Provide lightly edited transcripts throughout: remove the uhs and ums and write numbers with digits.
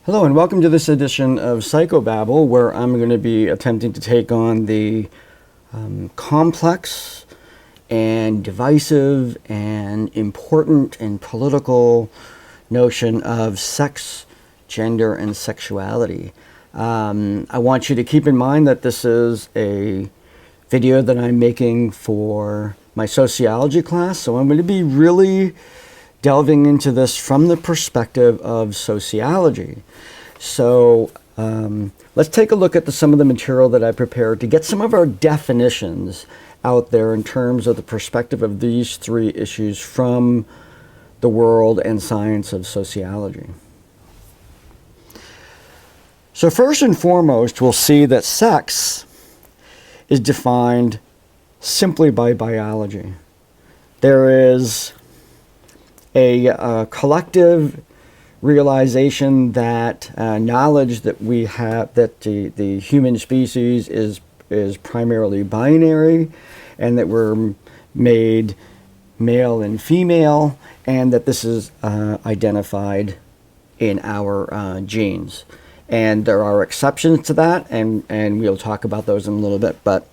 Hello and welcome to this edition of Psychobabble, where I'm going to be attempting to take on the complex and divisive and important and political notion of sex, gender, and sexuality. I want you to keep in mind that this is a video that I'm making for my sociology class, so I'm going to be really delving into this from the perspective of sociology. So let's take a look at some of the material that I prepared to get some of our definitions out there in terms of the perspective of these three issues from the world and science of sociology. So first and foremost, we'll see that sex is defined simply by biology. There is a collective realization that knowledge that we have that the human species is primarily binary, and that we're made male and female, and that this is identified in our genes. And there are exceptions to that, and we'll talk about those in a little bit. But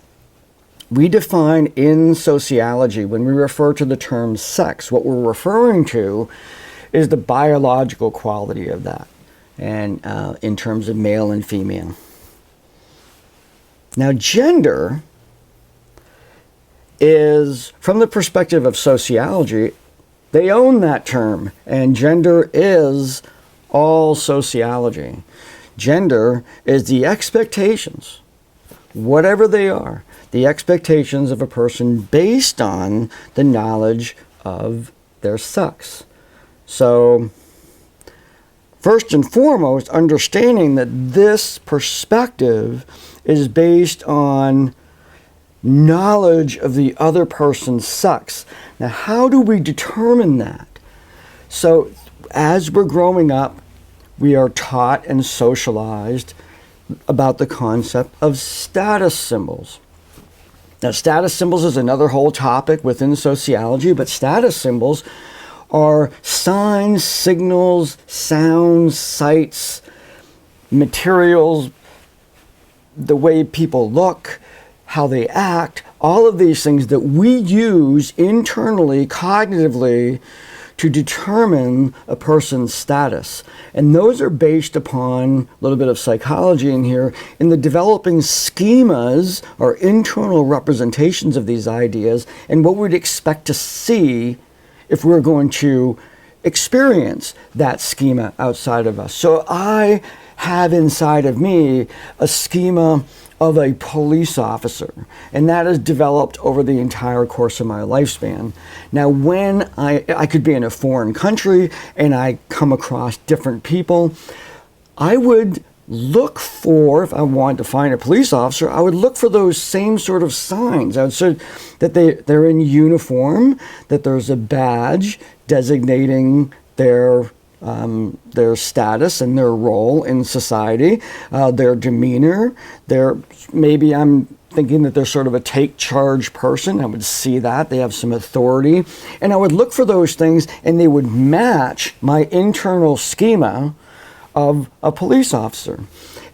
we define in sociology, when we refer to the term sex, what we're referring to is the biological quality of that, and in terms of male and female. Now, gender is, from the perspective of sociology, they own that term, and gender is all sociology. Gender is the expectations, whatever they are, the expectations of a person based on the knowledge of their sex. So, first and foremost, understanding that this perspective is based on knowledge of the other person's sex. Now, how do we determine that? So, as we're growing up, we are taught and socialized about the concept of status symbols. Now, status symbols is another whole topic within sociology, but status symbols are signs, signals, sounds, sights, materials, the way people look, how they act, all of these things that we use internally, cognitively, to determine a person's status. And those are based upon a little bit of psychology in here, in the developing schemas or internal representations of these ideas, and what we'd expect to see if we're going to experience that schema outside of us. So I have inside of me a schema of a police officer, and that is developed over the entire course of my lifespan. Now, when I could be in a foreign country and I come across different people, I would look for, if I wanted to find a police officer, I would look for those same sort of signs. I would say that they're in uniform, that there's a badge designating their status and their role in society, their demeanor, maybe I'm thinking that they're sort of a take charge person. I would see that they have some authority, and I would look for those things, and they would match my internal schema of a police officer.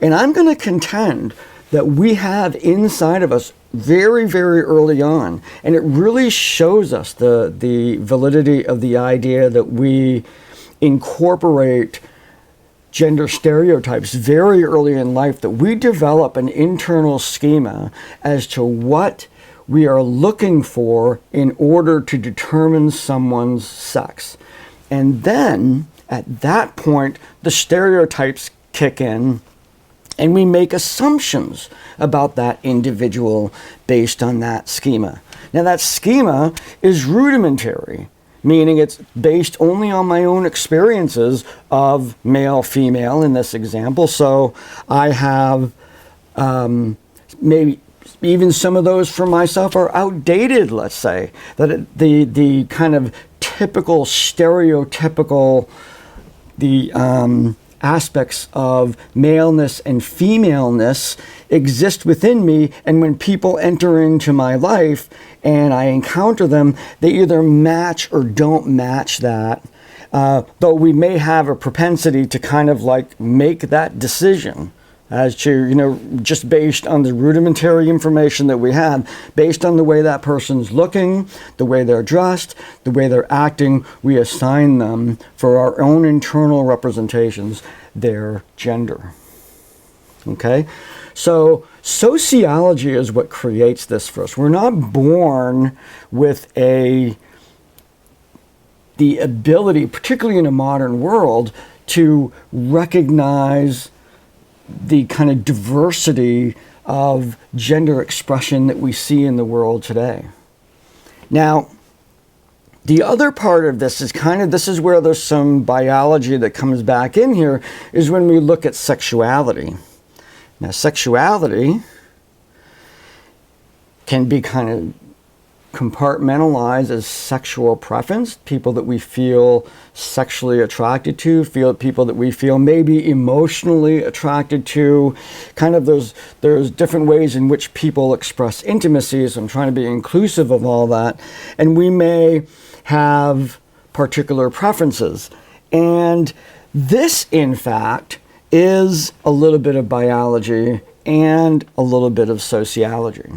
And I'm going to contend that we have inside of us very, very early on, and it really shows us the validity of the idea that we incorporate gender stereotypes very early in life, that we develop an internal schema as to what we are looking for in order to determine someone's sex. And then, at that point, the stereotypes kick in, and we make assumptions about that individual based on that schema. Now, that schema is rudimentary, meaning it's based only on my own experiences of male, female in this example. So I have maybe even some of those for myself are outdated, let's say. That the kind of typical, stereotypical, aspects of maleness and femaleness exist within me, and when people enter into my life and I encounter them, they either match or don't match that though we may have a propensity to kind of like make that decision as to, just based on the rudimentary information that we have, based on the way that person's looking, the way they're dressed, the way they're acting, we assign them, for our own internal representations, their gender. Okay? So sociology is what creates this for us. We're not born with the ability, particularly in a modern world, to recognize the kind of diversity of gender expression that we see in the world today. Now, the other part of this is this is where there's some biology that comes back in here, is when we look at sexuality. Now, sexuality can be kind of compartmentalized as sexual preference, people that we feel sexually attracted to, people that we feel maybe emotionally attracted to, kind of there's different ways in which people express intimacy, so I'm trying to be inclusive of all that, and we may have particular preferences. And this, in fact, is a little bit of biology and a little bit of sociology.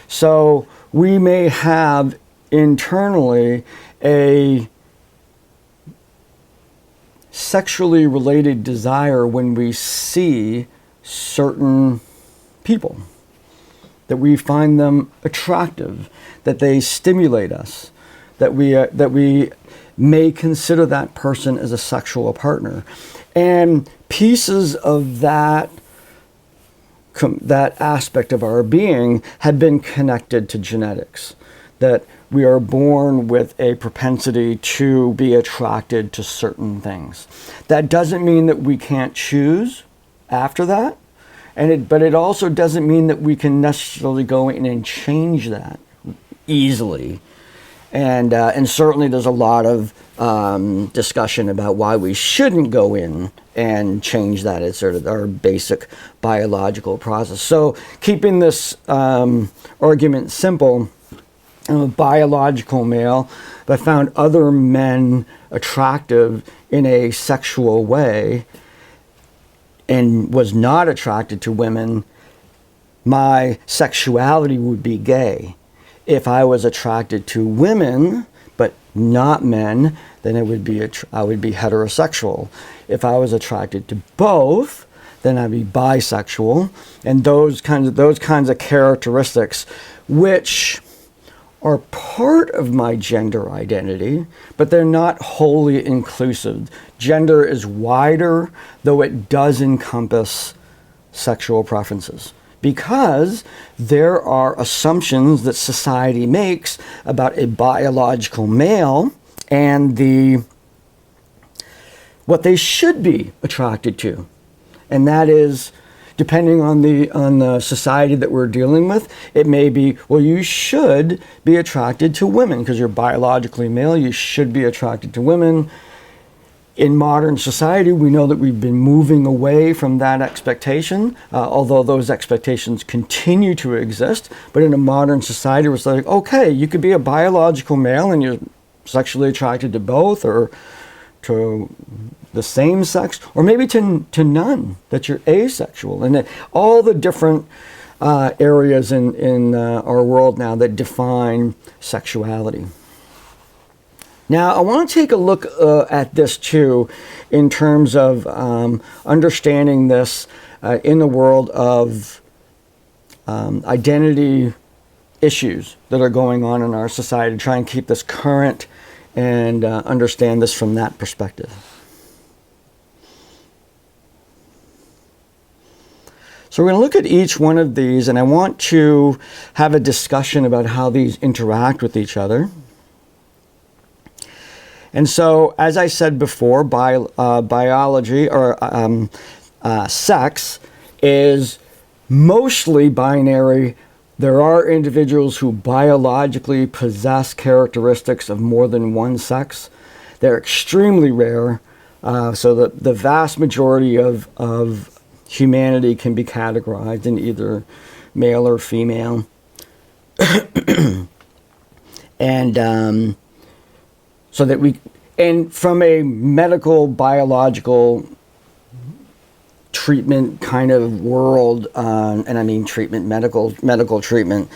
So we may have internally a sexually related desire when we see certain people, that we find them attractive, that they stimulate us, that we may consider that person as a sexual partner. And pieces of that aspect of our being had been connected to genetics, that we are born with a propensity to be attracted to certain things. That doesn't mean that we can't choose after that, but it also doesn't mean that we can necessarily go in and change that easily. And certainly there's a lot of discussion about why we shouldn't go in and change that. It's sort of our basic biological process. So keeping this argument simple, I'm a biological male, but found other men attractive in a sexual way and was not attracted to women, my sexuality would be gay. If I was attracted to women, but not men, then I would be heterosexual. If I was attracted to both, then I'd be bisexual. And those kinds of characteristics, which are part of my gender identity, but they're not wholly inclusive. Gender is wider, though it does encompass sexual preferences, because there are assumptions that society makes about a biological male and what they should be attracted to. And that is, depending on the society that we're dealing with, it may be, well, you should be attracted to women because you're biologically male, you should be attracted to women. In modern society, we know that we've been moving away from that expectation, although those expectations continue to exist. But in a modern society, it's like, okay, you could be a biological male and you're sexually attracted to both, or to the same sex, or maybe to none, that you're asexual. And that all the different areas in our world now that define sexuality. Now, I want to take a look at this too in terms of understanding this in the world of identity issues that are going on in our society, to try and keep this current and understand this from that perspective. So we're going to look at each one of these, and I want to have a discussion about how these interact with each other. And so, as I said before, biology or sex is mostly binary. There are individuals who biologically possess characteristics of more than one sex. They're extremely rare, so the vast majority of humanity can be categorized in either male or female. And so that And from a medical, biological treatment kind of world, and I mean treatment, medical treatment,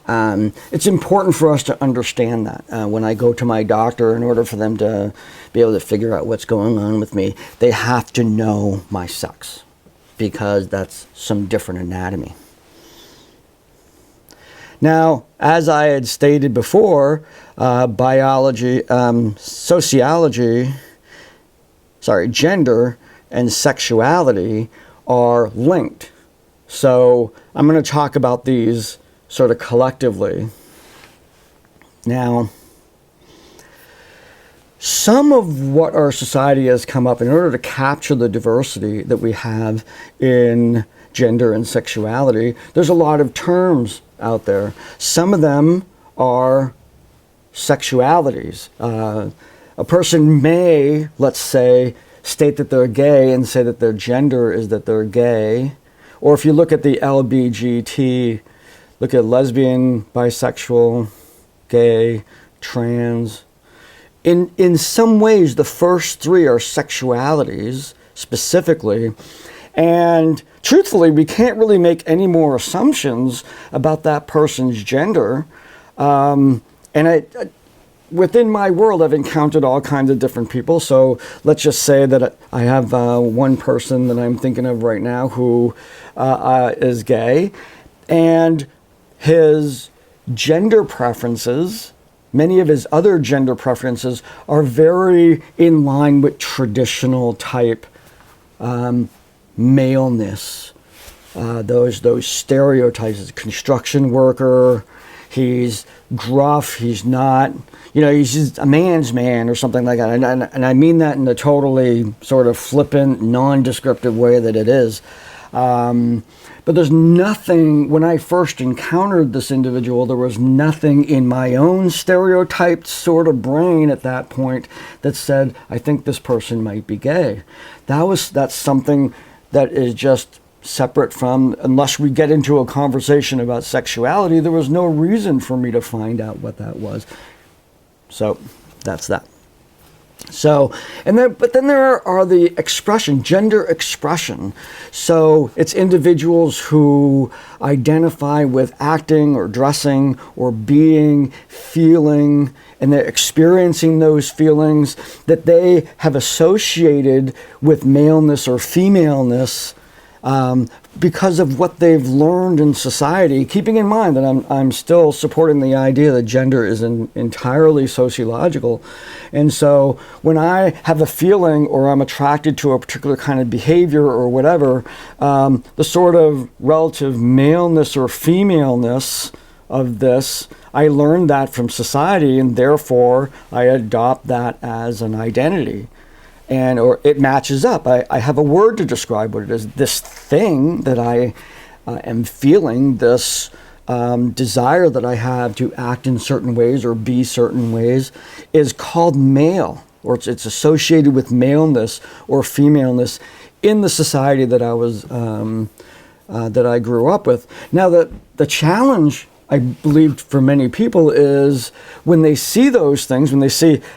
it's important for us to understand that. When I go to my doctor, in order for them to be able to figure out what's going on with me, they have to know my sex, because that's some different anatomy. Now, as I had stated before, gender and sexuality are linked. So I'm going to talk about these sort of collectively. Now, some of what our society has come up in order to capture the diversity that we have in gender and sexuality, there's a lot of terms out there. Some of them are sexualities. A person may, let's say, state that they're gay and say that their gender is that they're gay. Or if you look at the LBGT, look at lesbian, bisexual, gay, trans. In some ways, the first three are sexualities specifically. And truthfully, we can't really make any more assumptions about that person's gender. Within my world, I've encountered all kinds of different people. So let's just say that I have one person that I'm thinking of right now who is gay, and his gender preferences, many of his other gender preferences, are very in line with traditional type maleness. Those stereotypes. Construction worker, he's gruff, he's not, he's just a man's man or something like that. And I mean that in a totally sort of flippant, non-descriptive way that it is. But there's nothing, when I first encountered this individual, there was nothing in my own stereotyped sort of brain at that point that said, I think this person might be gay. That's something that is just separate from, unless we get into a conversation about sexuality, there was no reason for me to find out what that was. So that's that. But then there are the gender expression. So it's individuals who identify with acting or dressing or being, feeling, and they're experiencing those feelings that they have associated with maleness or femaleness because of what they've learned in society, keeping in mind that I'm still supporting the idea that gender is entirely sociological. And so when I have a feeling or I'm attracted to a particular kind of behavior or whatever, the sort of relative maleness or femaleness of this, I learned that from society, and therefore I adopt that as an identity. Or it matches up. I have a word to describe what it is. This thing that I am feeling, this desire that I have to act in certain ways or be certain ways, is called male, or it's associated with maleness or femaleness in the society that I grew up with. Now, the challenge, I believe, for many people is when they see those things, when they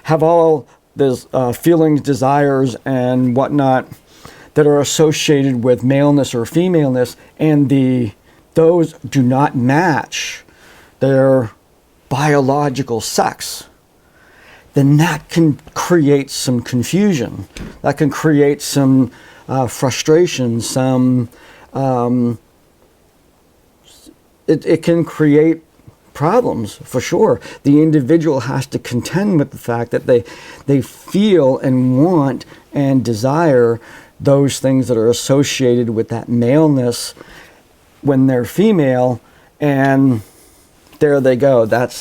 have all there's feelings, desires, and whatnot that are associated with maleness or femaleness, and those do not match their biological sex, then that can create some confusion. That can create some frustration, it can create problems, for sure. The individual has to contend with the fact that they feel and want and desire those things that are associated with that maleness when they're female, and there they go. That's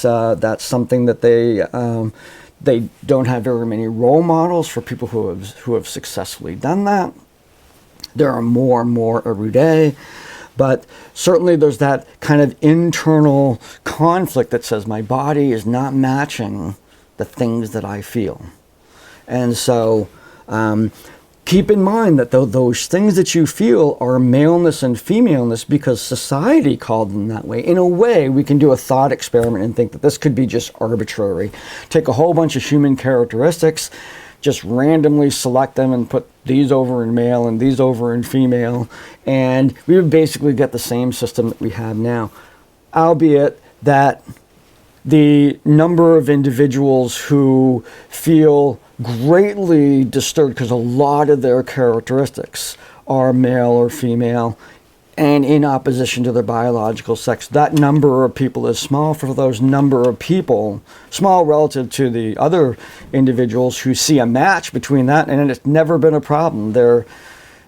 something that they don't have very many role models for people who have successfully done that. There are more and more every day. But certainly there's that kind of internal conflict that says my body is not matching the things that I feel. And so Keep in mind that those things that you feel are maleness and femaleness because society called them that way. In a way, we can do a thought experiment and think that this could be just arbitrary. Take a whole bunch of human characteristics, just randomly select them and put these over in male and these over in female, and we would basically get the same system that we have now. Albeit that the number of individuals who feel greatly disturbed because a lot of their characteristics are male or female and in opposition to their biological sex, that number of people is small for those number of people, small relative to the other individuals who see a match between that, and it's never been a problem. They're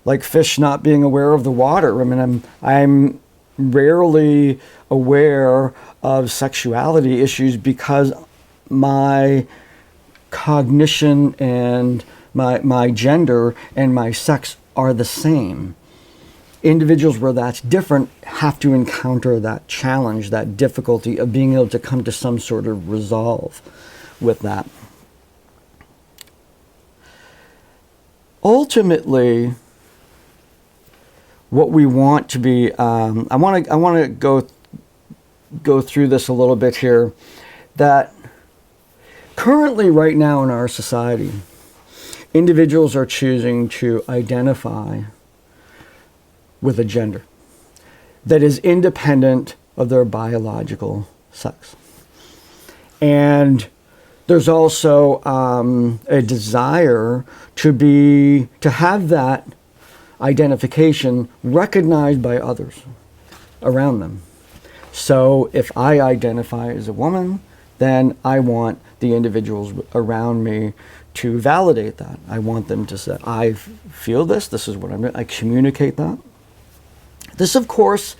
like fish not being aware of the water. I mean, I'm rarely aware of sexuality issues because my cognition and my gender and my sex are the same. Individuals where that's different have to encounter that challenge, that difficulty of being able to come to some sort of resolve with that. Ultimately, what we want to be, I want to go through this a little bit here, that currently right now in our society, individuals are choosing to identify with a gender that is independent of their biological sex. And there's also a desire to have that identification recognized by others around them. So if I identify as a woman, then I want the individuals around me to validate that. I want them to say, I feel this is what I'm doing. I communicate that. This, of course,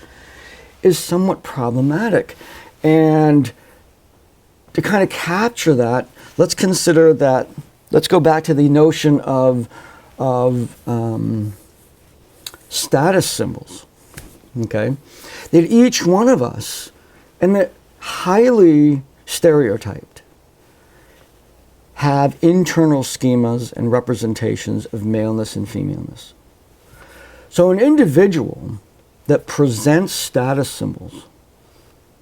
is somewhat problematic. And to kind of capture that, let's consider that, let's go back to the notion of status symbols, okay? That each one of us, and that highly stereotyped, have internal schemas and representations of maleness and femaleness. So an individual that presents status symbols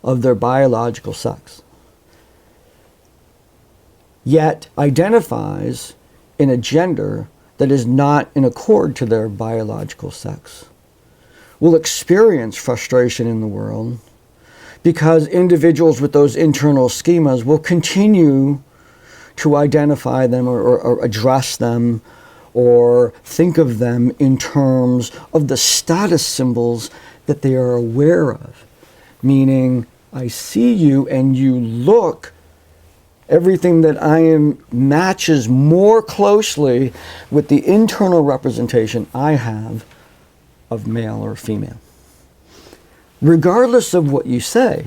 of their biological sex, yet identifies in a gender that is not in accord to their biological sex, will experience frustration in the world because individuals with those internal schemas will continue to identify them or address them or think of them in terms of the status symbols that they are aware of. Meaning, I see you and you look, everything that I am matches more closely with the internal representation I have of male or female. Regardless of what you say,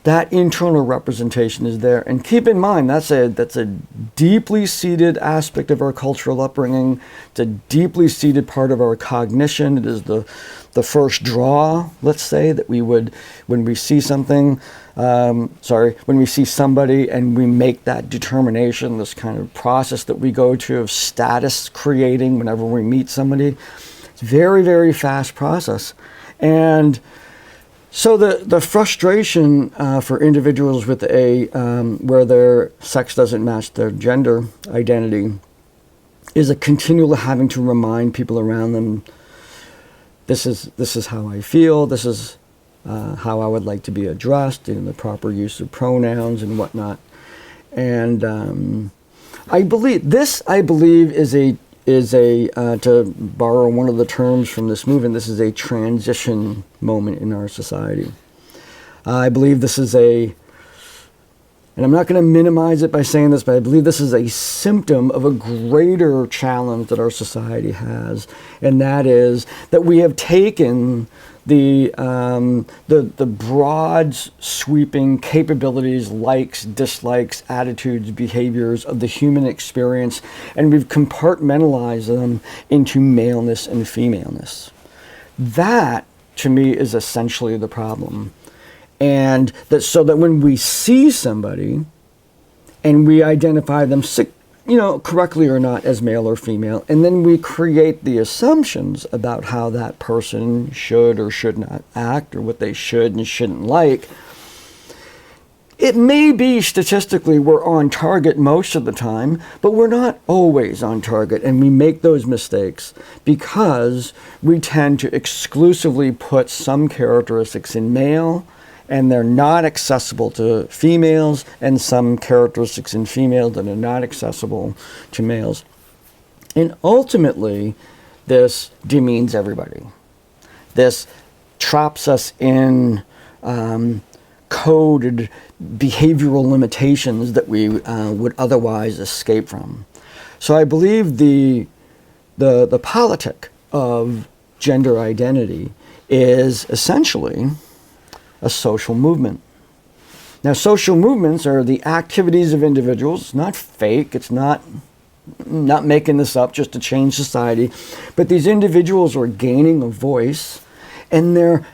that internal representation is there. And keep in mind, that's a deeply seated aspect of our cultural upbringing. It's a deeply seated part of our cognition. It is the first draw, let's say, that we would, when we see something, when we see somebody and we make that determination, this kind of process that we go to of status creating whenever we meet somebody. It's a very, very fast process. And so the frustration for individuals with where their sex doesn't match their gender identity is a continual having to remind people around them, this is how I feel, this is how I would like to be addressed, in the proper use of pronouns and whatnot. And I believe is a to borrow one of the terms from this movement, this is a transition moment in our society. I believe this is and I'm not going to minimize it by saying this, but I believe this is a symptom of a greater challenge that our society has, and that is that we have taken the broad, sweeping capabilities, likes, dislikes, attitudes, behaviors of the human experience, and we've compartmentalized them into maleness and femaleness. That, to me, is essentially the problem. And so that when we see somebody and we identify them correctly or not as male or female, and then we create the assumptions about how that person should or should not act, or what they should and shouldn't like. It may be statistically we're on target most of the time, but we're not always on target, and we make those mistakes because we tend to exclusively put some characteristics in male, and they're not accessible to females, and some characteristics in females that are not accessible to males. And ultimately, this demeans everybody. This traps us in coded behavioral limitations that we would otherwise escape from. So I believe the politic of gender identity is essentially a social movement. Now, social movements are the activities of individuals. It's not fake. It's not making this up just to change society. But these individuals are gaining a voice, and they're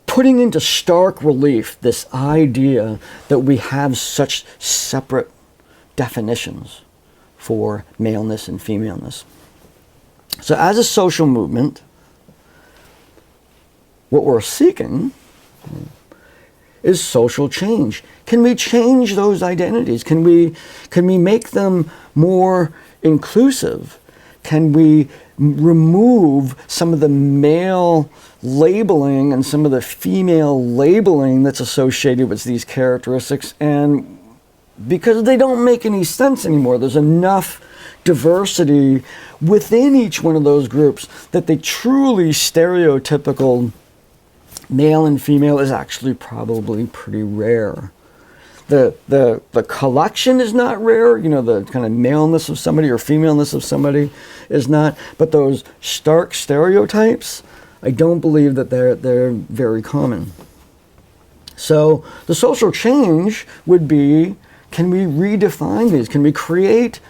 putting into stark relief this idea that we have such separate definitions for maleness and femaleness. So as a social movement, what we're seeking is social change. Can we change those identities? Can we make them more inclusive? Can we remove some of the male labeling and some of the female labeling that's associated with these characteristics? And because they don't make any sense anymore, there's enough diversity within each one of those groups that the truly stereotypical male and female is actually probably pretty rare. The collection is not rare, the kind of maleness of somebody or femaleness of somebody is not, but those stark stereotypes, I don't believe that they're very common. So the social change would be, can we redefine these? Can we create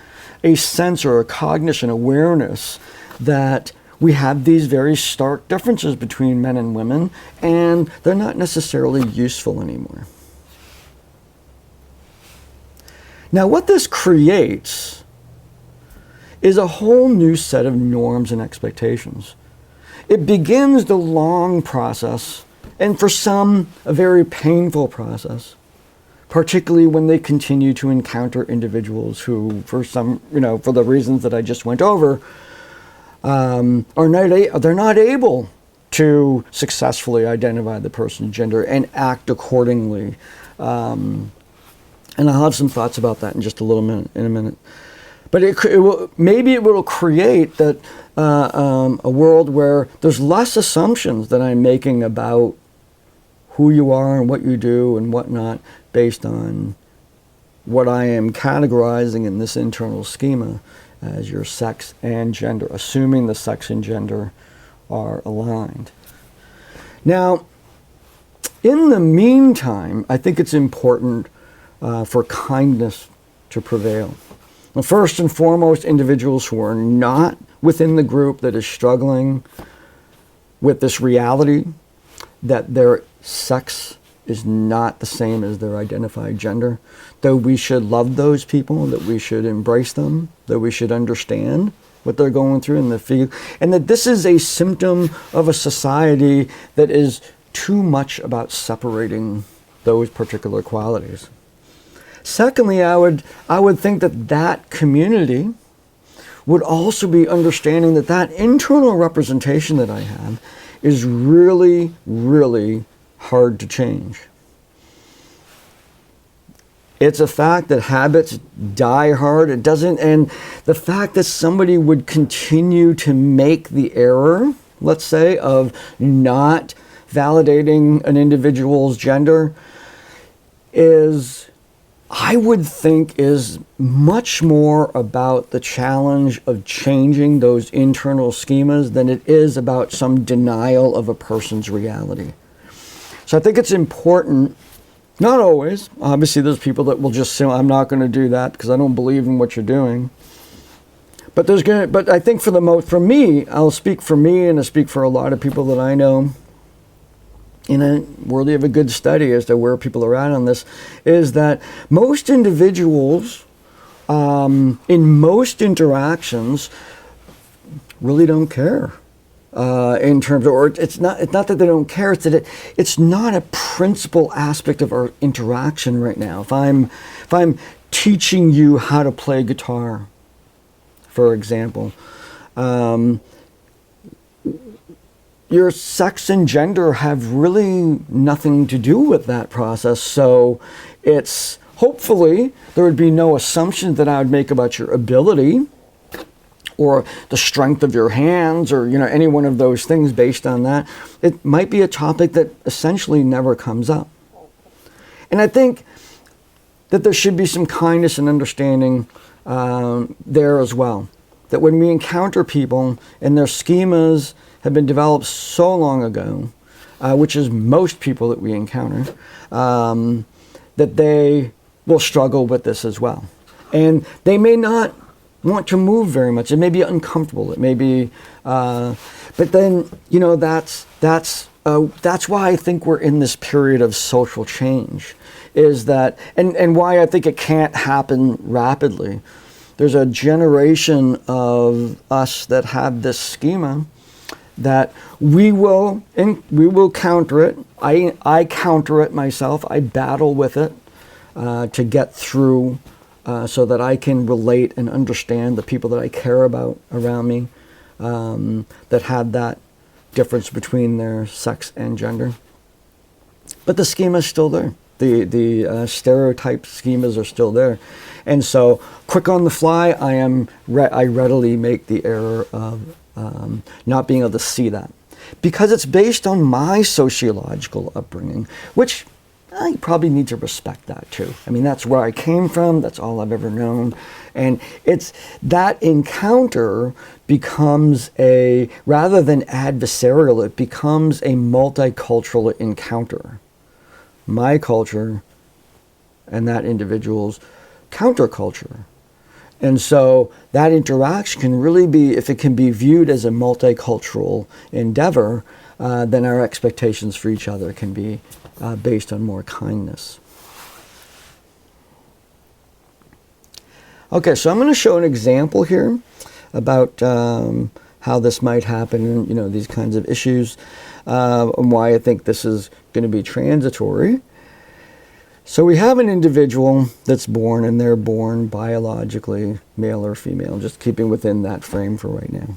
a sense or a cognition, awareness that we have these very stark differences between men and women, and they're not necessarily useful anymore. Now, what this creates is a whole new set of norms and expectations. It begins the long process, and for some, a very painful process, particularly when they continue to encounter individuals who, for some, for the reasons that I just went over, they're not able to successfully identify the person's gender and act accordingly. And I'll have some thoughts about that in just a minute. But maybe it will create that a world where there's less assumptions that I'm making about who you are and what you do and whatnot based on what I am categorizing in this internal schema as your sex and gender, assuming the sex and gender are aligned. Now, in the meantime, I think it's important for kindness to prevail. Now, first and foremost, individuals who are not within the group that is struggling with this reality that their sex is not the same as their identified gender, though we should love those people, that we should embrace them, that we should understand what they're going through in the field, and that this is a symptom of a society that is too much about separating those particular qualities. Secondly, I would think that community would also be understanding that internal representation that I have is really, really hard to change. It's a fact that habits die hard. It doesn't, and the fact that somebody would continue to make the error, let's say, of not validating an individual's gender is, I would think, is much more about the challenge of changing those internal schemas than it is about some denial of a person's reality. So I think it's important, not always, obviously there's people that will just say, I'm not going to do that because I don't believe in what you're doing. But I think for me, I'll speak for me and I speak for a lot of people that I know, worthy of a good study as to where people are at on this, is that most individuals in most interactions, really don't care. In terms of, or it's not that they don't care, it's that it's not a principal aspect of our interaction right now. If I'm teaching you how to play guitar, for example, your sex and gender have really nothing to do with that process. So it's, hopefully there would be no assumption that I would make about your ability or the strength of your hands, or any one of those things based on that. It might be a topic that essentially never comes up. And I think that there should be some kindness and understanding there as well. That when we encounter people and their schemas have been developed so long ago, which is most people that we encounter, that they will struggle with this as well. And they may not want to move very much. It may be uncomfortable. It may be, but then that's why I think we're in this period of social change. Is that and why I think it can't happen rapidly. There's a generation of us that have this schema that we will counter it. I counter it myself. I battle with it to get through. So that I can relate and understand the people that I care about around me that have that difference between their sex and gender. But the schema is still there. The stereotype schemas are still there. And so, quick on the fly, I readily make the error of not being able to see that. Because it's based on my sociological upbringing, which I probably need to respect that too. I mean, that's where I came from. That's all I've ever known. And it's that encounter becomes rather than adversarial, it becomes a multicultural encounter. My culture and that individual's counterculture. And so that interaction can really be, if it can be viewed as a multicultural endeavor, then our expectations for each other can be based on more kindness. Okay, so I'm going to show an example here about how this might happen, these kinds of issues, and why I think this is going to be transitory. So we have an individual that's born, and they're born biologically male or female, just keeping within that frame for right now.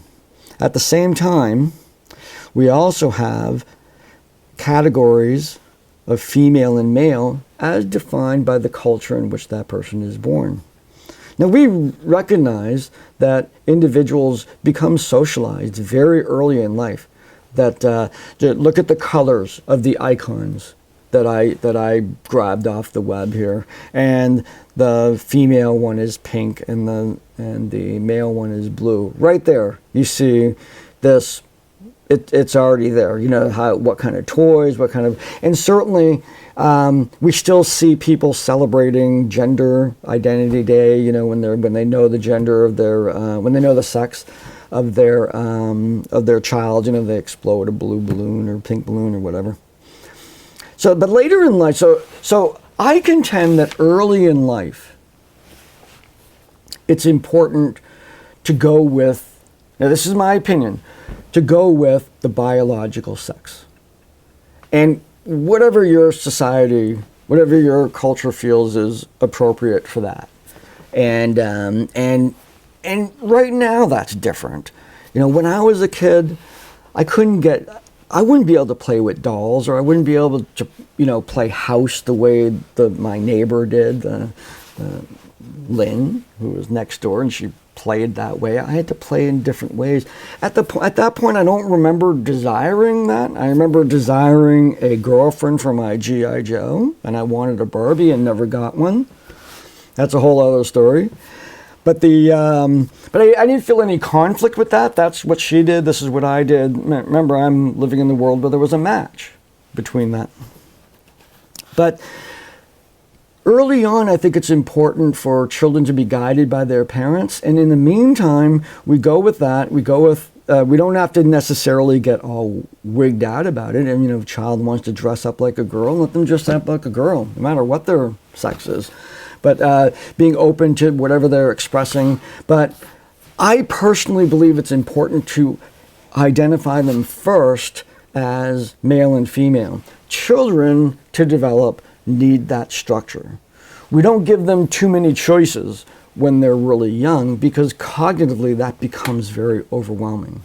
At the same time, we also have categories of female and male as defined by the culture in which that person is born. Now, we recognize that individuals become socialized very early in life. That look at the colors of the icons that I grabbed off the web here, and the female one is pink, and the male one is blue. Right there, you see this. It's already there. What kind of toys, and certainly we still see people celebrating Gender Identity Day. When they know the gender of their when they know the sex of their child. They explode a blue balloon or pink balloon or whatever. So, but later in life, so I contend that early in life, it's important to go with. Now, this is my opinion. To go with the biological sex. And whatever your society, whatever your culture feels is appropriate for that. And right now that's different. When I was a kid, I wouldn't be able to play with dolls, or I wouldn't be able to, play house the way my neighbor did, Lynn, who was next door, and she played that way. I had to play in different ways. At that point, I don't remember desiring that. I remember desiring a girlfriend for my G.I. Joe, and I wanted a Barbie and never got one. That's a whole other story. But I didn't feel any conflict with that. That's what she did. This is what I did. Remember, I'm living in the world where there was a match between that. But early on, I think it's important for children to be guided by their parents. And in the meantime, we go with that. We don't have to necessarily get all wigged out about it. And, if a child wants to dress up like a girl, let them dress up like a girl, no matter what their sex is. but being open to whatever they're expressing. But I personally believe it's important to identify them first as male and female. Children, to develop, need that structure. We don't give them too many choices when they're really young, because cognitively that becomes very overwhelming.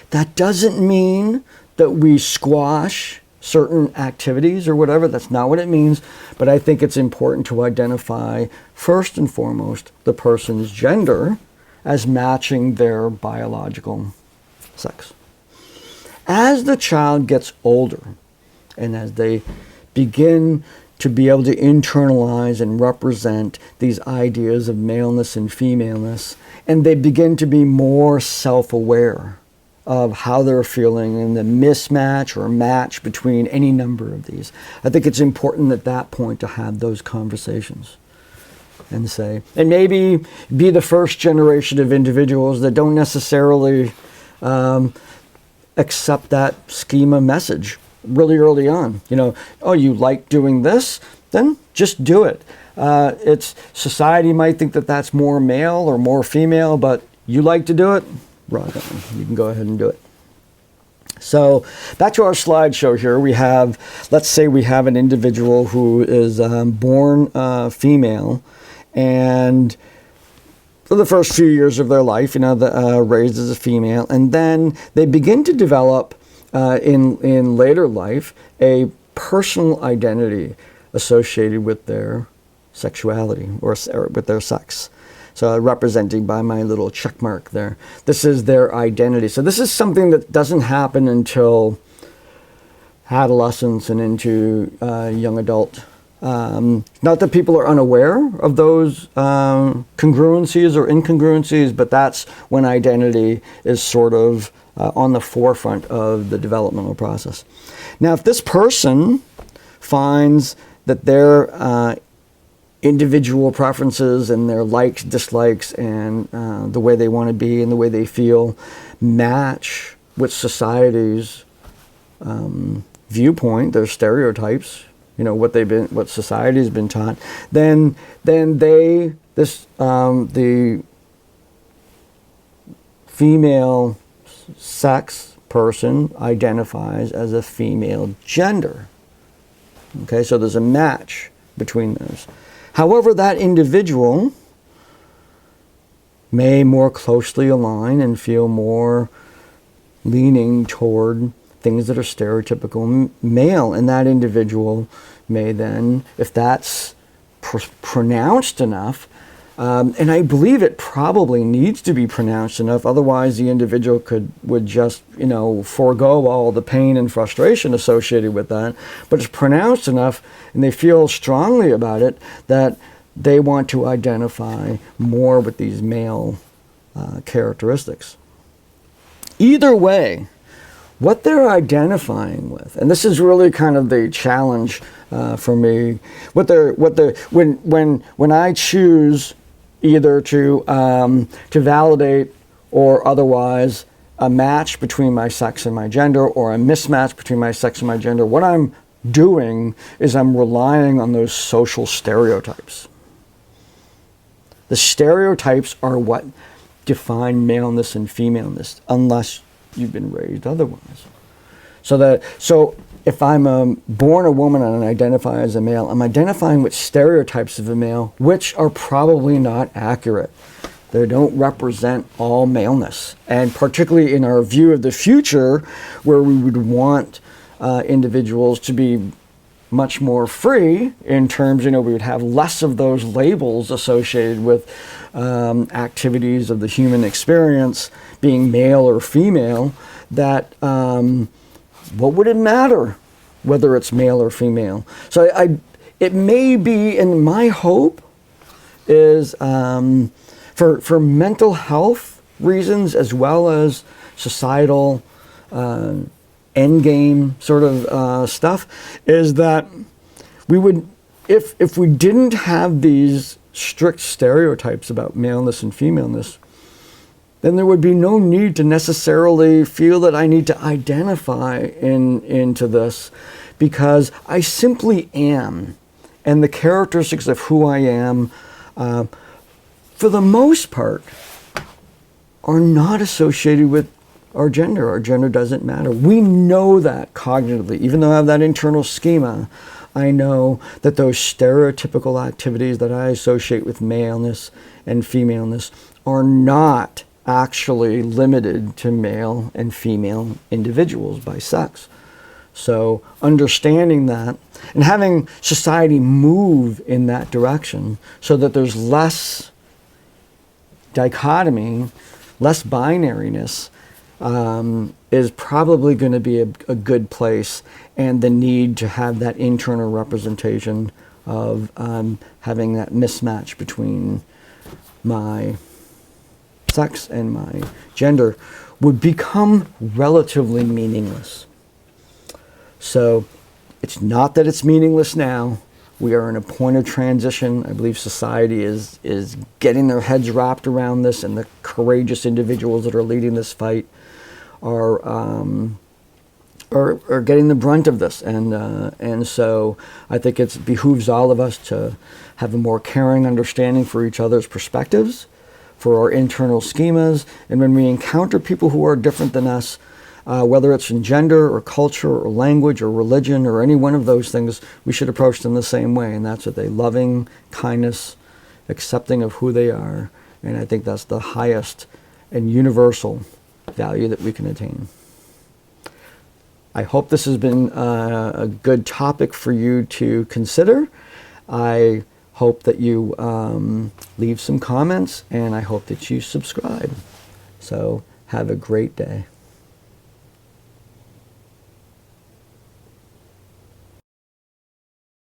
That doesn't mean that we squash certain activities or whatever. That's not what it means. But I think it's important to identify, first and foremost, the person's gender as matching their biological sex. As the child gets older and as they begin to be able to internalize and represent these ideas of maleness and femaleness, and they begin to be more self-aware of how they're feeling and the mismatch or match between any number of these, I think it's important at that point to have those conversations and say, and maybe be the first generation of individuals that don't necessarily accept that schema message really early on. You know, oh, you like doing this? Then just do it. It's society might think that that's more male or more female, but you like to do it? Right on. You can go ahead and do it. So back to our slideshow here, we have, let's say we have an individual who is born female, and for the first few years of their life, you know, raised as a female, and then they begin to develop in later life a personal identity associated with their sexuality or with their sex. So representing by my little check mark there. This is their identity. So this is something that doesn't happen until adolescence and into young adult. Not that people are unaware of those congruencies or incongruencies, but that's when identity is sort of on the forefront of the developmental process. Now, if this person finds that their individual preferences and their likes, dislikes, and the way they want to be and the way they feel match with society's viewpoint, their stereotypes, you know, what society has been taught, then the female sex person identifies as a female gender. Okay, so there's a match between those. However, that individual may more closely align and feel more leaning toward things that are stereotypical male, and that individual may then, if that's pronounced enough, and I believe it probably needs to be pronounced enough, otherwise the individual would just, you know, forego all the pain and frustration associated with that. But it's pronounced enough and they feel strongly about it that they want to identify more with these male characteristics. Either way, what they're identifying with, and this is really kind of the challenge for me, when I choose either to validate or otherwise a match between my sex and my gender, or a mismatch between my sex and my gender, what I'm doing is I'm relying on those social stereotypes. The stereotypes are what define maleness and femaleness, unless you've been raised otherwise. So if I'm born a woman and I identify as a male, I'm identifying with stereotypes of a male, which are probably not accurate. They don't represent all maleness. And particularly in our view of the future, where we would want individuals to be much more free in terms, you know, we would have less of those labels associated with activities of the human experience being male or female, that what would it matter whether it's male or female? So it may be, and my hope is for mental health reasons as well as societal endgame sort of stuff, is that we would, if we didn't have these strict stereotypes about maleness and femaleness, then there would be no need to necessarily feel that I need to identify into this, because I simply am. And the characteristics of who I am, for the most part, are not associated with our gender. Our gender doesn't matter. We know that cognitively. Even though I have that internal schema, I know that those stereotypical activities that I associate with maleness and femaleness are not actually limited to male and female individuals by sex. So understanding that and having society move in that direction so that there's less dichotomy, less binariness, is probably going to be a good place, and the need to have that internal representation of having that mismatch between my sex and my gender would become relatively meaningless. So it's not that it's meaningless now. We are in a point of transition. I believe society is getting their heads wrapped around this, and the courageous individuals that are leading this fight are getting the brunt of this. And so I think it behooves all of us to have a more caring understanding for each other's perspectives, for our internal schemas, and when we encounter people who are different than us, whether it's in gender or culture or language or religion or any one of those things, we should approach them the same way, and that's with a loving kindness, accepting of who they are, and I think that's the highest and universal value that we can attain. I hope this has been a good topic for you to consider. I hope that you leave some comments, and I hope that you subscribe. So have a great day.